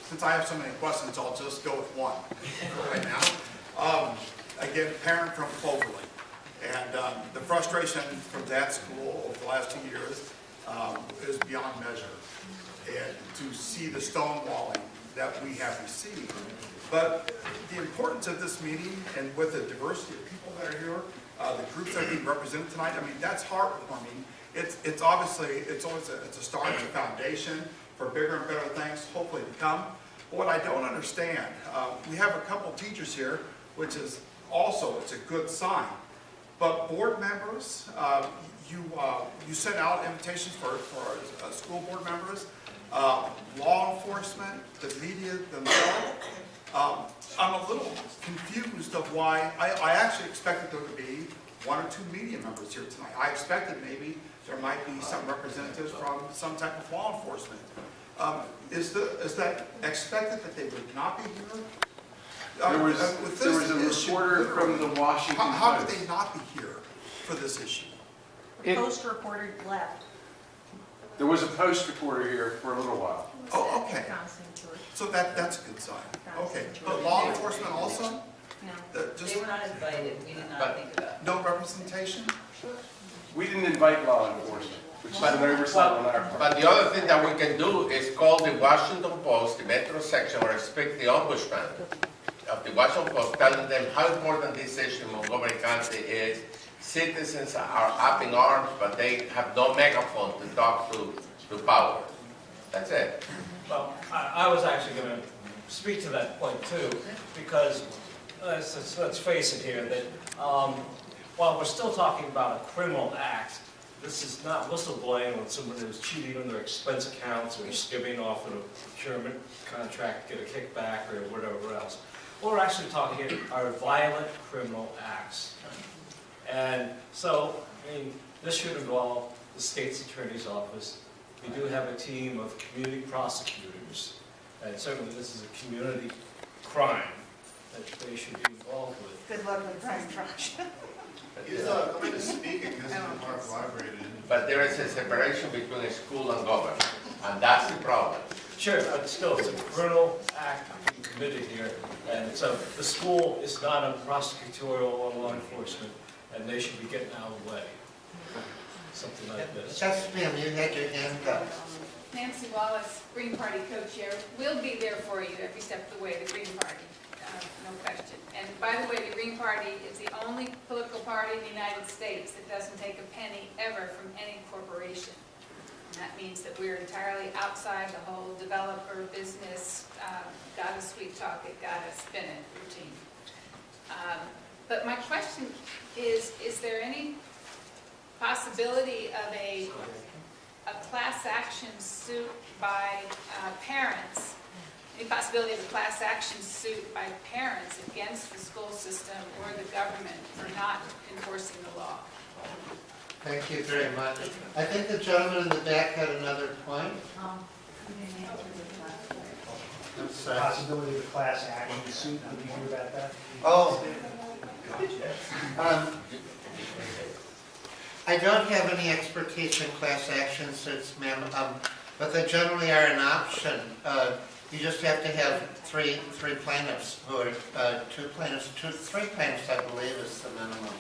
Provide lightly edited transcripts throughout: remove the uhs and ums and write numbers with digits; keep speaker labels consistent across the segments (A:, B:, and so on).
A: since I have so many questions, I'll just go with one right now. Again, parent from Cloverly. And the frustration from that school over the last 2 years is beyond measure. And to see the stonewalling that we have received. But the importance of this meeting, and with the diversity of people that are here, the groups that are being represented tonight, I mean, that's heartwarming. It's obviously, it's a start, it's a foundation for bigger and better things, hopefully to come. But what I don't understand, we have a couple teachers here, which is also, it's a good sign. But board members, you sent out invitations for school board members, law enforcement, the media themselves. I'm a little confused of why, I actually expected there to be 1 or 2 media members here tonight. I expected maybe there might be some representatives from some type of law enforcement. Is that expected that they would not be here?
B: There was a reporter from the Washington Post.
A: How could they not be here for this issue?
C: Post reporter left.
B: There was a Post reporter here for a little while.
A: Oh, okay. So that's a good sign. Okay, but law enforcement also?
C: No.
A: Just
D: They were not invited, we did not think about it.
A: no representation?
B: We didn't invite law enforcement, which is an oversight on our part.
E: But the other thing that we can do is call the Washington Post, the Metro section, or speak the ombudsman of the Washington Post, telling them how important this issue in Montgomery County is. Citizens are up in arms, but they have no megaphone to talk to power. That's it.
F: Well, I was actually going to speak to that point too, because let's face it here, that while we're still talking about a criminal act, this is not whistleblowing when someone is cheating on their expense accounts or skimming off of a procurement contract to get a kickback or whatever else. What we're actually talking here are violent criminal acts. And so, I mean, this should involve the state's attorney's office. We do have a team of community prosecutors, and certainly this is a community crime that they should be involved with.
C: Good luck with crime trucks.
G: He's going to speak in this part of the library.
E: But there is a separation between a school and government, and that's the problem.
F: Sure, but still, it's a criminal act being committed here, and so the school is not a prosecutorial or law enforcement, and they should be getting out of the way. Something like this.
H: Yes, ma'am, you had your hand up.
I: Nancy Wallace, Green Party co-chair. We'll be there for you every step of the way, the Green Party, no question. And by the way, the Green Party is the only political party in the United States that doesn't take a penny ever from any corporation. And that means that we're entirely outside the whole developer business, gotta sweet talk it, gotta spin it routine. But my question is there any possibility of a class action suit by parents? Any possibility of a class action suit by parents against the school system or the government for not enforcing the law?
H: Thank you very much. I think the gentleman in the back had another point. I'm sorry.
J: Possibility of a class action suit, did you hear about that?
H: Oh. I don't have any expertise in class action suits, ma'am, but they generally are an option. You just have to have three plaintiffs, who are three plaintiffs, I believe, is the minimum.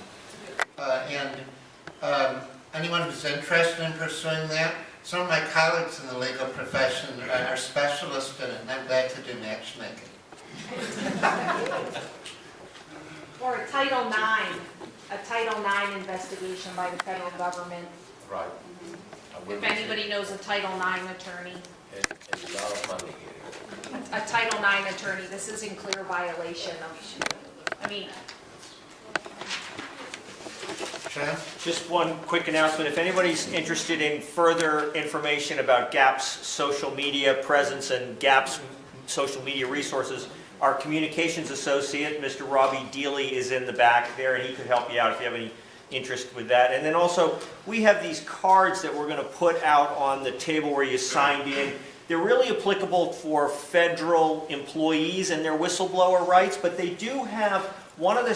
H: Anyone who's interested in pursuing that, some of my colleagues in the legal profession are specialists in it, and I'm glad to do matchmaking.
C: Or a Title IX investigation by the federal government.
E: Right.
C: If anybody knows a Title IX attorney.
E: It's a lot of money here.
C: A Title IX attorney, this is in clear violation of, I mean.
H: John?
J: Just one quick announcement. If anybody's interested in further information about GAP's social media presence and GAP's social media resources, our communications associate, Mr. Robbie Deely, is in the back there, and he could help you out if you have any interest with that. And then also, we have these cards that we're going to put out on the table where you signed in. They're really applicable for federal employees and their whistleblower rights, but they do have one of the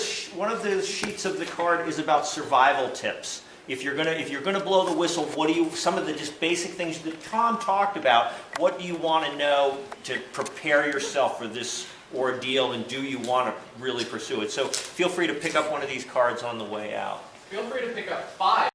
J: sheets of the card is about survival tips. if you're gonna blow the whistle, some of the just basic things that Tom talked about, what do you want to know to prepare yourself for this ordeal, and do you want to really pursue it? So feel free to pick up one of these cards on the way out.
F: Feel free to pick up 5.